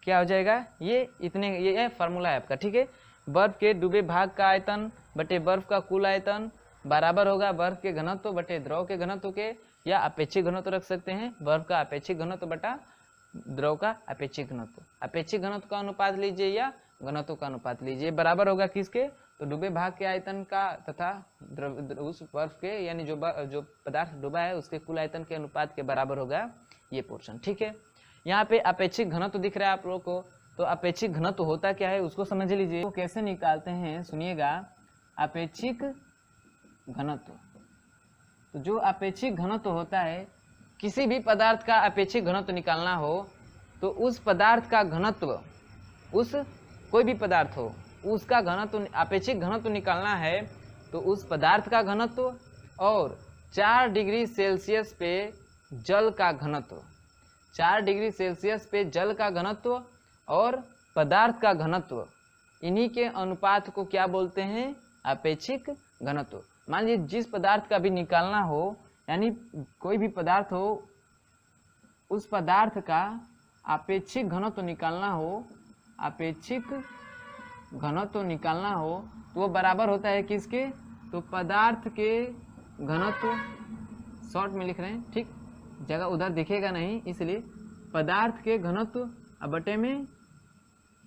S1: क्या हो जाएगा, ये फार्मूला है आपका। ठीक है, बर्फ के डूबे भाग का आयतन बटे बर्फ का कुल आयतन बराबर होगा बर्फ के घनत्व बटे द्रव के घनत्व के, या अपेक्षिक घनत्व रख सकते हैं, बर्फ का अपेक्षिक घनत्व बटा द्रव का अपेक्षिक घनत्व। अपेक्षिक घनत्व का अनुपात लीजिए या घनत्व का अनुपात लीजिए, बराबर होगा किसके, तो डूबे भाग के आयतन का तथा उस बर्फ के यानी जो पदार्थ डूबा है उसके कुल आयतन के अनुपात के बराबर होगा ये पोर्शन। ठीक है, यहाँ पे अपेक्षिक घनत्व दिख रहा है आप लोगों को, तो अपेक्षिक घनत्व होता क्या है उसको समझ लीजिए। तो कैसे निकालते हैं सुनिएगा, अपेक्षिक घनत्व, तो जो अपेक्षिक घनत्व होता है, किसी भी पदार्थ का अपेक्षिक घनत्व निकालना हो तो उस पदार्थ का घनत्व, कोई भी पदार्थ हो उसका घनत्व अपेक्षिक घनत्व निकालना है, तो उस पदार्थ का घनत्व और 4 डिग्री सेल्सियस पे जल का घनत्व, 4 डिग्री सेल्सियस पे जल का घनत्व और पदार्थ का घनत्व, इन्हीं के अनुपात को क्या बोलते हैं, अपेक्षिक घनत्व। मान लीजिए जिस पदार्थ का भी निकालना हो, यानी कोई भी पदार्थ हो उस पदार्थ का अपेक्षिक घनत्व निकालना हो, तो वो बराबर होता है किसके, तो पदार्थ के घनत्व, शॉर्ट में लिख रहे हैं, ठीक, जगह उधर दिखेगा नहीं इसलिए, पदार्थ के घनत्व बटे में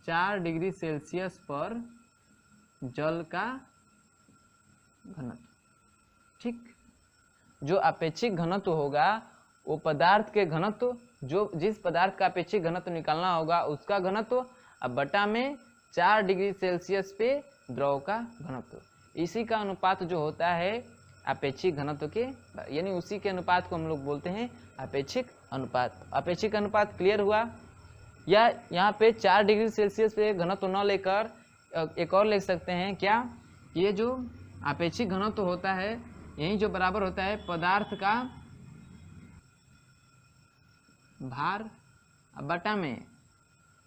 S1: 4 डिग्री सेल्सियस पर जल का घनत्व। ठीक, जो अपेक्षिक घनत्व होगा वो पदार्थ के घनत्व, जिस पदार्थ का अपेक्षिक घनत्व निकालना होगा उसका घनत्व अब बटा में 4 डिग्री सेल्सियस पे द्रव का घनत्व, इसी का अनुपात जो होता है अपेक्षिक घनत्व के, यानी उसी के अनुपात को हम लोग बोलते हैं अपेक्षिक अनुपात। अपेक्षिक अनुपात क्लियर हुआ। या यहाँ पे 4 डिग्री सेल्सियस पे घनत्व न लेकर एक और लिख सकते हैं, क्या, ये जो अपेक्षिक घनत्व होता है यही जो बराबर होता है पदार्थ का भार बटा में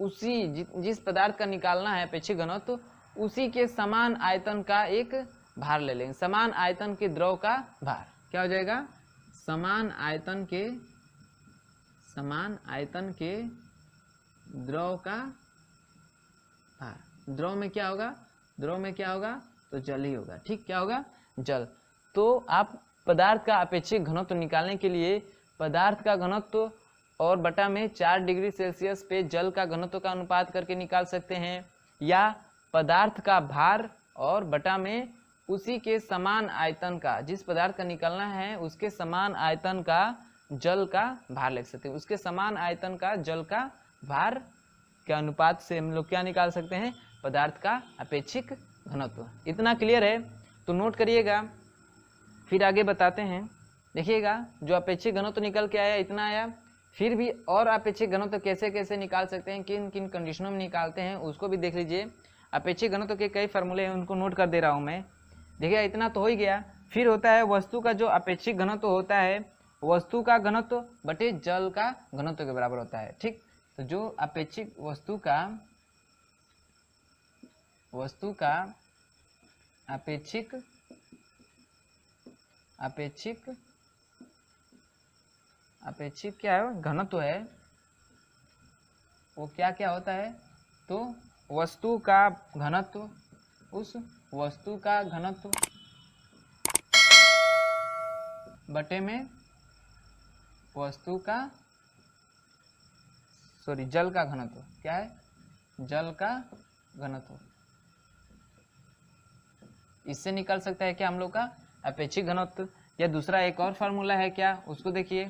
S1: उसी जिस पदार्थ का निकालना है अपेक्षिक घनत्व उसी के समान आयतन का एक भार ले लेंगे, समान आयतन के द्रव का भार। क्या हो जाएगा, समान आयतन के द्रव का भार। द्रव में क्या होगा, तो जल ही होगा। ठीक, क्या होगा, जल। तो आप पदार्थ का अपेक्षिक घनत्व निकालने के लिए पदार्थ का घनत्व और बटा में 4 डिग्री सेल्सियस पे जल का घनत्व का अनुपात करके निकाल सकते हैं, या पदार्थ का भार और बटा में उसी के समान आयतन का, जिस पदार्थ का निकालना है उसके समान आयतन का जल का भार लिख सकते हैं। उसके समान आयतन का जल का भार के अनुपात से हम लोग क्या निकाल सकते हैं, पदार्थ का अपेक्षिक घनत्व। इतना क्लियर है तो नोट करिएगा, फिर आगे बताते हैं। देखिएगा जो अपेक्षिक घनत्व निकल के आया इतना आया, फिर भी और अपेक्षिक घनत्व कैसे कैसे निकाल सकते हैं, किन किन कंडीशनों में निकालते हैं उसको भी देख लीजिए। अपेक्षिक घनत्व के कई फार्मूले हैं, उनको नोट कर दे रहा हूँ मैं। देखिए इतना तो हो ही गया। फिर होता है वस्तु का जो अपेक्षिक घनत्व होता है, वस्तु का घनत्व बटे जल का घनत्व के बराबर होता है। ठीक, तो जो अपेक्षिक वस्तु का अपेक्षिक क्या है, घनत्व है, वो क्या क्या होता है, तो वस्तु का घनत्व, उस वस्तु का घनत्व बटे में वस्तु का जल का घनत्व, क्या है, जल का घनत्व। इससे निकल सकता है क्या हम लोग का अपेक्षिक घनत्व। या दूसरा एक और फार्मूला है क्या, उसको देखिए।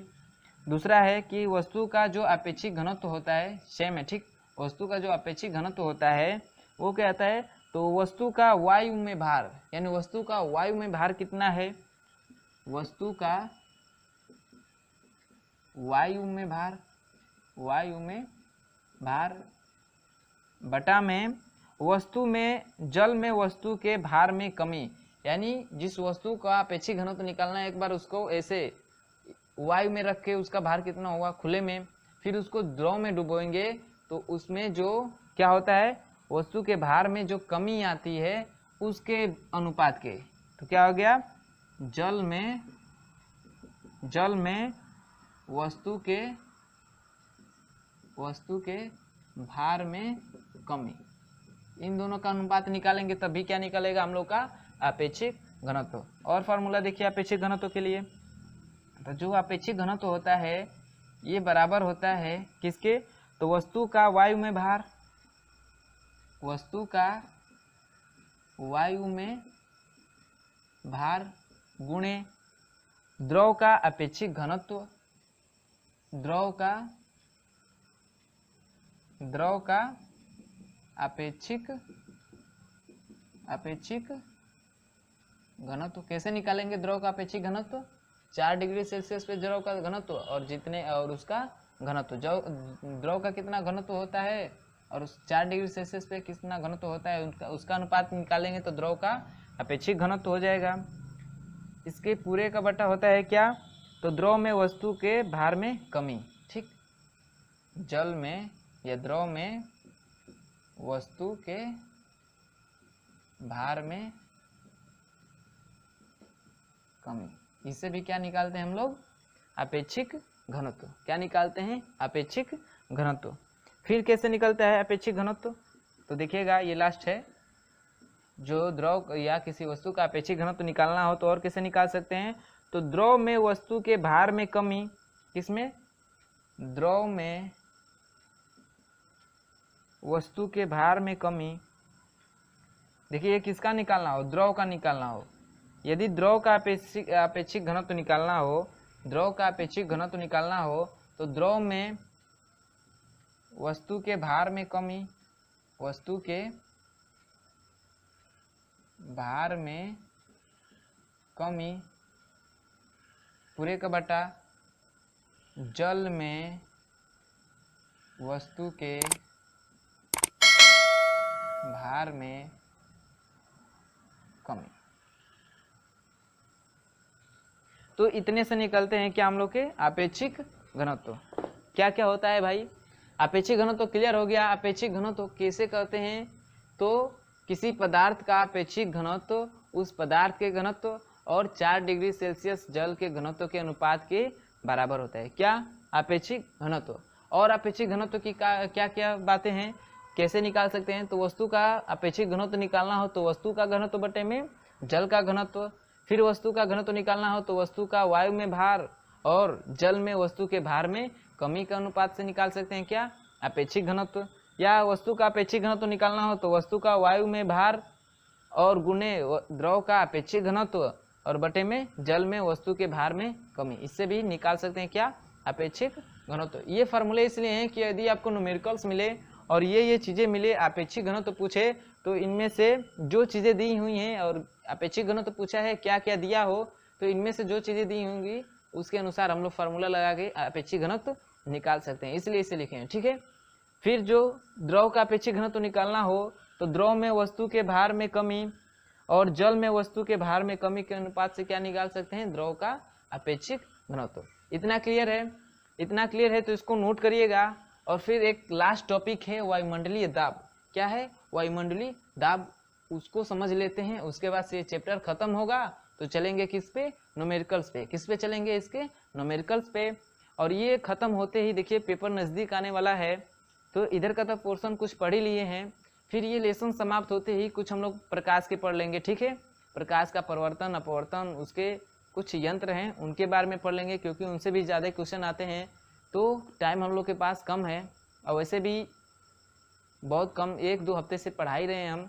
S1: दूसरा है कि वस्तु का जो अपेक्षिक घनत्व होता है, सेम है ठीक, वस्तु का जो अपेक्षिक घनत्व होता है वो क्या आता है, तो वस्तु का वायु में भार, यानी वस्तु का वायु में भार कितना है, वस्तु का वायु में भार बटा में वस्तु में जल में वस्तु के भार में कमी। यानी जिस वस्तु का अपेक्षिक घनत्व निकालना है, एक बार उसको ऐसे वायु में रख के उसका भार कितना होगा खुले में, फिर उसको द्रव में डुबोएंगे तो उसमें जो क्या होता है, वस्तु के भार में जो कमी आती है उसके अनुपात के, तो क्या हो गया, जल में वस्तु के भार में कमी, इन दोनों का अनुपात निकालेंगे तभी क्या निकलेगा हम लोग का अपेक्षिक घनत्व। और फार्मूला देखिए अपेक्षिक घनत्व के लिए, तो जो अपेक्षिक घनत्व होता है ये बराबर होता है किसके, तो वस्तु का वायु में भार, वस्तु का वायु में भार गुणे द्रव का अपेक्षिक घनत्व, द्रव का अपेक्षिक घनत्व। कैसे निकालेंगे द्रव का अपेक्षिक घनत्व, 4 डिग्री सेल्सियस पे द्रव का घनत्व और उसका घनत्व, जो द्रव का कितना घनत्व होता है और उस 4 डिग्री सेल्सियस पे कितना घनत्व होता है उसका अनुपात निकालेंगे तो द्रव का अपेक्षिक घनत्व हो जाएगा। इसके पूरे का बटा होता है क्या, तो द्रव में वस्तु के भार में कमी। ठीक, जल में या द्रव में वस्तु के भार में कमी, इससे भी क्या निकालते हैं हम लोग अपेक्षिक घनत्व। क्या निकालते हैं, अपेक्षिक घनत्व। फिर कैसे निकलता है अपेक्षिक घनत्व, तो देखिएगा ये लास्ट है। जो द्रव या किसी वस्तु का अपेक्षिक घनत्व निकालना हो तो और कैसे निकाल सकते हैं, तो द्रव में वस्तु के भार में कमी, किसमें, द्रव में वस्तु के भार में कमी। देखिए ये किसका निकालना हो, द्रव का निकालना हो। यदि द्रव का अपेक्षिक घनत्व निकालना हो, द्रव का अपेक्षिक घनत्व निकालना हो तो द्रव में वस्तु के भार में कमी, वस्तु के भार में कमी पूरे का बटा जल में वस्तु के भार में कमी। तो इतने से निकलते हैं क्या हम लोग के अपेक्षिक घनत्व। क्या क्या होता है भाई, अपेक्षिक घनत्व क्लियर हो गया। अपेक्षिक घनत्व कैसे करते हैं, तो किसी पदार्थ का अपेक्षिक घनत्व उस पदार्थ के घनत्व और 4 डिग्री सेल्सियस जल के घनत्व के अनुपात के बराबर होता है। क्या, अपेक्षिक घनत्व। और अपेक्षिक घनत्व की क्या क्या बातें हैं, कैसे निकाल सकते हैं, तो वस्तु का अपेक्षिक घनत्व निकालना हो तो वस्तु का घनत्व बटे में जल का घनत्व, फिर वस्तु का घनत्व निकालना हो तो वस्तु का वायु में भार और जल में वस्तु के भार में कमी के अनुपात से निकाल सकते हैं क्या, अपेक्षिक घनत्व। या वस्तु का अपेक्षिक घनत्व निकालना हो तो वस्तु का वायु में भार और गुणे द्रव का अपेक्षिक घनत्व और बटे में जल में वस्तु के भार में कमी। इससे भी निकाल सकते हैं क्या, अपेक्षिक घनत्व। ये फार्मूले इसलिए हैं कि यदि आपको न्यूमेरिकल्स मिले और ये चीज़ें मिले, अपेक्षिक घनत्व पूछे, तो इनमें से जो चीज़ें दी हुई हैं और अपेक्षिक घनत्व पूछा है क्या क्या दिया हो, तो इनमें से जो चीज़ें दी होंगी उसके अनुसार हम लोग फार्मूला लगा के अपेक्षिक घनत्व निकाल सकते हैं, इसलिए इसे लिखे हैं। ठीक है, फिर जो द्रव का अपेक्षिक घनत्व निकालना हो तो द्रव में वस्तु के भार में कमी और जल में वस्तु के भार में कमी के अनुपात से क्या निकाल सकते हैं, द्रव का अपेक्षिक घनत्व। इतना क्लियर है? इतना क्लियर है तो इसको नोट करिएगा। और फिर एक लास्ट टॉपिक है वायुमंडलीय दाब। क्या है? वायुमंडलीय दाब, उसको समझ लेते हैं। उसके बाद से चैप्टर खत्म होगा तो चलेंगे किस पे, न्यूमेरिकल्स पे। किस पे चलेंगे? इसके न्यूमेरिकल्स पे। और ये खत्म होते ही देखिए पेपर नज़दीक आने वाला है, तो इधर का तो पोर्शन कुछ पढ़ ही लिए हैं। फिर ये लेसन समाप्त होते ही कुछ हम लोग प्रकाश के पढ़ लेंगे। ठीक है, प्रकाश का परिवर्तन अपवर्तन, उसके कुछ यंत्र हैं उनके बारे में पढ़ लेंगे, क्योंकि उनसे भी ज़्यादा क्वेश्चन आते हैं। तो टाइम हम लोग के पास कम है और वैसे भी बहुत कम, 1-2 हफ्ते से पढ़ा ही रहे हैं हम।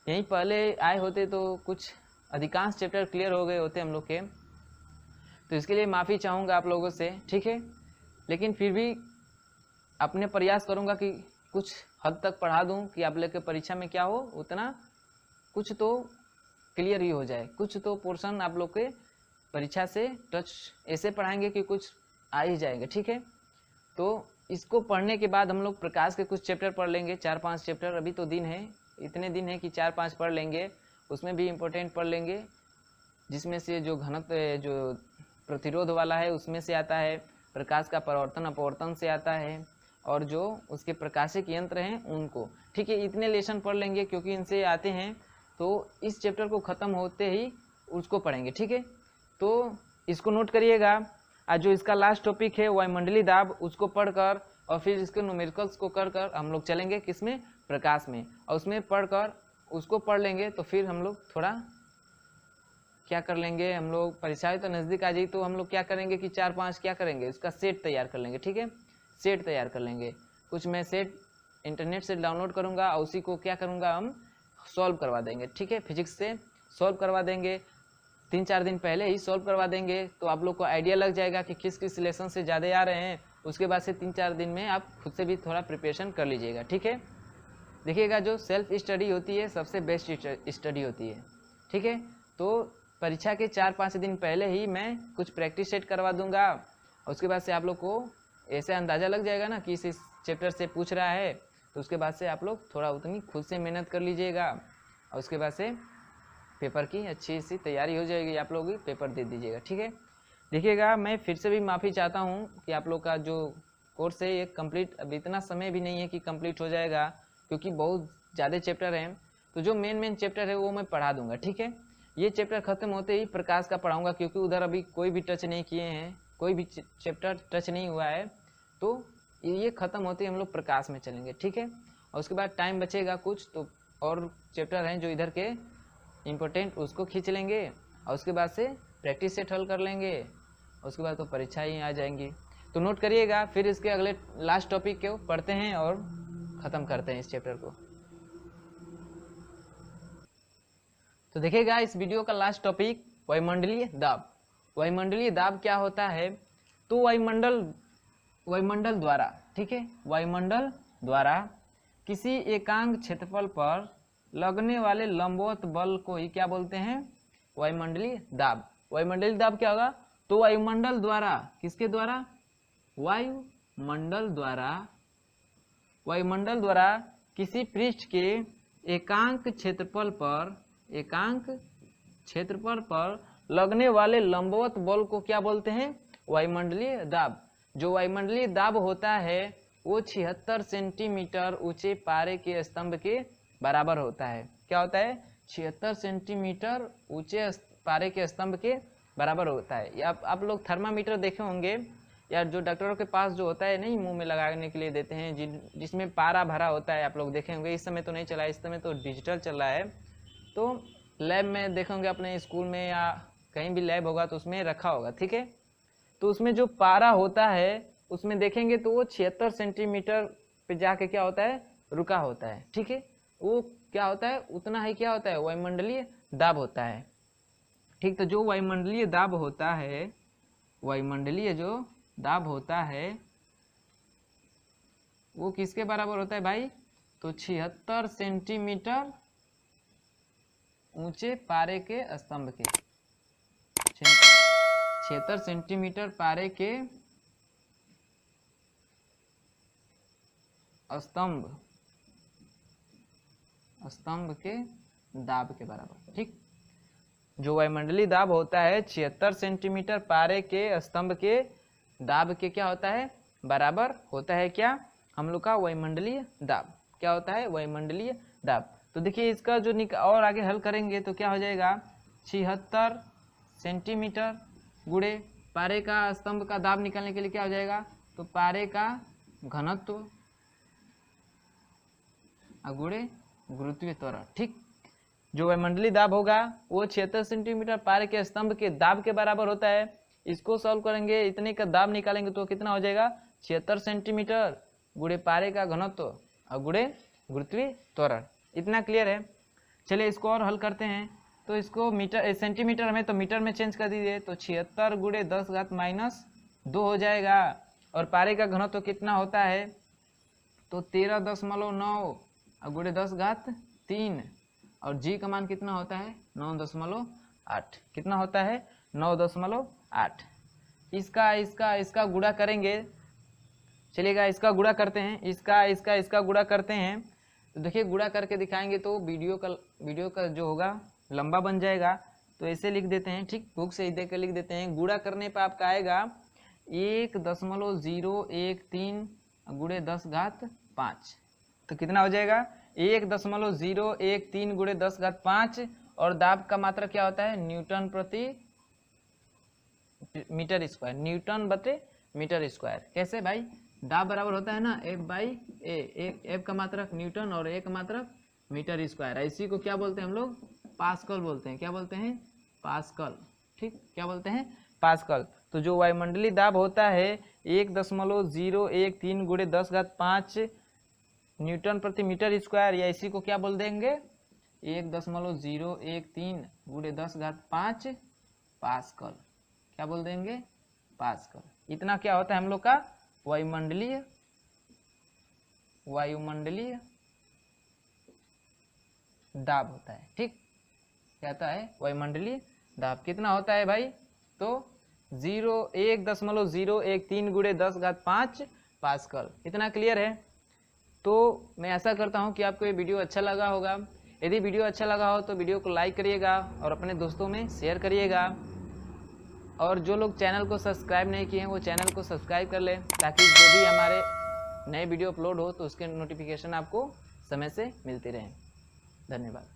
S1: यहीं पहले आए होते तो कुछ अधिकांश चैप्टर क्लियर हो गए होते हम लोग के, तो इसके लिए माफ़ी चाहूँगा आप लोगों से। ठीक है, लेकिन फिर भी अपने प्रयास करूँगा कि कुछ हद तक पढ़ा दूँ कि आप लोग के परीक्षा में क्या हो, उतना कुछ तो क्लियर ही हो जाए, कुछ तो पोर्शन आप लोग के परीक्षा से टच ऐसे पढ़ाएंगे कि कुछ आ ही जाएगा। ठीक है, तो इसको पढ़ने के बाद हम लोग प्रकाश के कुछ चैप्टर पढ़ लेंगे, 4-5 चैप्टर। अभी तो दिन है, इतने दिन है कि 4-5 पढ़ लेंगे। उसमें भी इम्पोर्टेंट पढ़ लेंगे, जिसमें से जो घनत्व जो प्रतिरोध वाला है उसमें से आता है, प्रकाश का परावर्तन अपवर्तन से आता है, और जो उसके प्रकाशिक यंत्र हैं उनको। ठीक है, इतने लेसन पढ़ लेंगे क्योंकि इनसे आते हैं। तो इस चैप्टर को ख़त्म होते ही उसको पढ़ेंगे। ठीक है, तो इसको नोट करिएगा। आज जो इसका लास्ट टॉपिक है वायुमंडलीय दाब, उसको पढ़कर और फिर इसके न्यूमेरिकल्स को कर हम लोग चलेंगे किसमें, प्रकाश में। और उसमें पढ़कर उसको पढ़ लेंगे तो फिर हम लोग थोड़ा क्या कर लेंगे, हम लोग परीक्षा तो नज़दीक आ जाएगी, तो हम लोग क्या करेंगे कि 4-5 क्या करेंगे, उसका सेट तैयार कर लेंगे। ठीक है, सेट तैयार कर लेंगे। कुछ मैं सेट इंटरनेट से डाउनलोड करूँगा और उसी को क्या करूँगा, हम सॉल्व करवा देंगे। ठीक है, फिजिक्स से सॉल्व करवा देंगे, 3-4 दिन पहले ही सॉल्व करवा देंगे, तो आप लोग को आइडिया लग जाएगा कि किस किस लेसन से ज़्यादा आ रहे हैं। उसके बाद से 3-4 दिन में आप खुद से भी थोड़ा प्रिपरेशन कर लीजिएगा। ठीक है, देखिएगा जो सेल्फ स्टडी होती है सबसे बेस्ट स्टडी होती है। ठीक है, तो परीक्षा के 4-5 दिन पहले ही मैं कुछ प्रैक्टिस सेट करवा दूंगा। और उसके बाद से आप लोग को ऐसे अंदाज़ा लग जाएगा ना कि इस चैप्टर से पूछ रहा है, तो उसके बाद से आप लोग थोड़ा उतनी खुद से मेहनत कर लीजिएगा और उसके बाद से पेपर की अच्छी सी तैयारी हो जाएगी, आप लोग भी पेपर दे दीजिएगा। ठीक है, देखिएगा मैं फिर से भी माफ़ी चाहता हूँ कि आप लोग का जो कोर्स है ये कंप्लीट, अब इतना समय भी नहीं है कि कंप्लीट हो जाएगा, क्योंकि बहुत ज़्यादा चैप्टर हैं। तो जो मेन चैप्टर है वो मैं पढ़ा दूंगा। ठीक है, ये चैप्टर ख़त्म होते ही प्रकाश का पढ़ाऊँगा, क्योंकि उधर अभी कोई भी टच नहीं किए हैं, कोई भी चैप्टर टच नहीं हुआ है। तो ये ख़त्म होते ही हम लोग प्रकाश में चलेंगे। ठीक है, और उसके बाद टाइम बचेगा कुछ तो और चैप्टर हैं जो इधर के इम्पोर्टेंट, उसको खींच लेंगे और उसके बाद से प्रैक्टिस सेट हल कर लेंगे, उसके बाद तो परीक्षा ही आ जाएंगी। तो नोट करिएगा, फिर इसके अगले लास्ट टॉपिक को पढ़ते हैं और ख़त्म करते हैं इस चैप्टर को। तो देखिएगा इस वीडियो का लास्ट टॉपिक वायुमंडलीय दाब। वायुमंडलीय दाब क्या होता है, तो वायुमंडल द्वारा, ठीक है, वायुमंडल द्वारा किसी एकांक क्षेत्रफल पर लगने वाले लंबवत बल को ही क्या बोलते हैं, वायुमंडलीय दाब। वायुमंडलीय दाब क्या होगा, तो वायुमंडल द्वारा, किसके द्वारा, वायुमंडल द्वारा किसी पृष्ठ के एकांक क्षेत्रफल पर लगने वाले लंबवत बल को क्या बोलते हैं, वायुमंडलीय दाब। जो वायुमंडलीय दाब होता है वो 76 सेंटीमीटर ऊंचे पारे के स्तंभ के बराबर होता है। क्या होता है, 76 सेंटीमीटर ऊंचे पारे के स्तंभ के बराबर होता है। आप लोग थर्मामीटर देखे होंगे, या जो डॉक्टरों के पास जो होता है नहीं, मुंह में लगाने के लिए देते हैं, जिसमें पारा भरा होता है, आप लोग देखे होंगे। इस समय तो नहीं चला है, इस समय तो डिजिटल चल रहा है। तो लैब में देखेंगे, अपने स्कूल में या कहीं भी लैब होगा तो उसमें रखा होगा। ठीक है, तो उसमें जो पारा होता है उसमें देखेंगे तो वो 76 सेंटीमीटर पे जाके क्या होता है, रुका होता है। ठीक है, वो क्या होता है, उतना ही क्या होता है, वायुमंडलीय दाब होता है। ठीक। तो जो वायुमंडलीय दाब होता है, वायुमंडलीय जो दाब होता है वो किसके बराबर होता है भाई? तो 76 सेंटीमीटर ऊंचे पारे के स्तंभ के, 76 सेंटीमीटर पारे के स्तंभ के दाब के बराबर। ठीक। जो वायुमंडलीय दाब होता है 76 सेंटीमीटर पारे के स्तंभ के दाब के क्या होता है? बराबर होता है क्या? हम लोग का वायुमंडलीय दाब। क्या होता है? वायुमंडलीय दाब। तो देखिए इसका जो और आगे हल करेंगे तो क्या हो जाएगा? 76 सेंटीमीटर गुणे पारे का स्तंभ का दाब निकालने के लिए क्या हो जाएगा? तो पारे का घनत्व गुणे गुरुत्वीय त्वरण। ठीक। जो वायुमंडलीय दाब होगा वो 76 सेंटीमीटर पारे के स्तंभ के दाब के बराबर होता है। इसको सॉल्व करेंगे, इतने का दाब निकालेंगे तो कितना हो जाएगा? 76 सेंटीमीटर गुणे पारे का घनत्व और गुणे गुरुत्वीय त्वरण। इतना क्लियर है? चलिए इसको और हल करते हैं। तो इसको मीटर सेंटीमीटर में तो मीटर में चेंज कर दीजिए, तो 76 गुणे 10⁻² हो जाएगा। और पारे का घनत्व कितना होता है? तो 13.9 गुणे 10⁻3 और जी का मान कितना होता है? 9.8। कितना होता है? 9.8। इसका गुणा करेंगे। चलिएगा इसका गुणा करते हैं, इसका गुणा करते हैं। तो देखिए गुणा करके दिखाएंगे तो वीडियो का जो होगा लंबा बन जाएगा। तो ऐसे लिख देते हैं। ठीक। बुक से देख कर लिख देते हैं। गुणा करने पर आपका आएगा 1.013 गुणे 10⁻5। तो कितना हो जाएगा? 1.013 गुणे 10⁻5। और दाब का मात्रा क्या होता है? न्यूटन प्रति मीटर स्क्वायर, न्यूटन बटे मीटर स्क्वायर। कैसे भाई? दाब बराबर होता है ना F/A। F का मात्रक न्यूटन और A का मात्रक मीटर स्क्वायर। इसी को क्या बोलते हैं हम लोग? पास्कल बोलते हैं। क्या बोलते हैं? पास्कल। ठीक। क्या बोलते हैं? पास्कल। तो जो वायुमंडलीय दाब होता है 1.013 गुणे 10⁻5 न्यूटन प्रति मीटर स्क्वायर, या इसी को क्या बोल देंगे? 1.013 गुणे 10⁻5 पास्कल। क्या बोल देंगे? पास्कल। इतना क्या होता है हम लोग का? वायुमंडलीय दाब होता है। ठीक। क्या होता है? वायुमंडलीय दाब। कितना होता है भाई? तो 1.013 गुणे 10⁻5 पास्कल। इतना क्लियर है? तो मैं ऐसा करता हूं कि आपको ये वीडियो अच्छा लगा होगा। यदि वीडियो अच्छा लगा हो तो वीडियो को लाइक करिएगा और अपने दोस्तों में शेयर करिएगा। और जो लोग चैनल को सब्सक्राइब नहीं किए हैं वो चैनल को सब्सक्राइब कर लें, ताकि जो भी हमारे नए वीडियो अपलोड हो तो उसके नोटिफिकेशन आपको समय से मिलती रहें। धन्यवाद।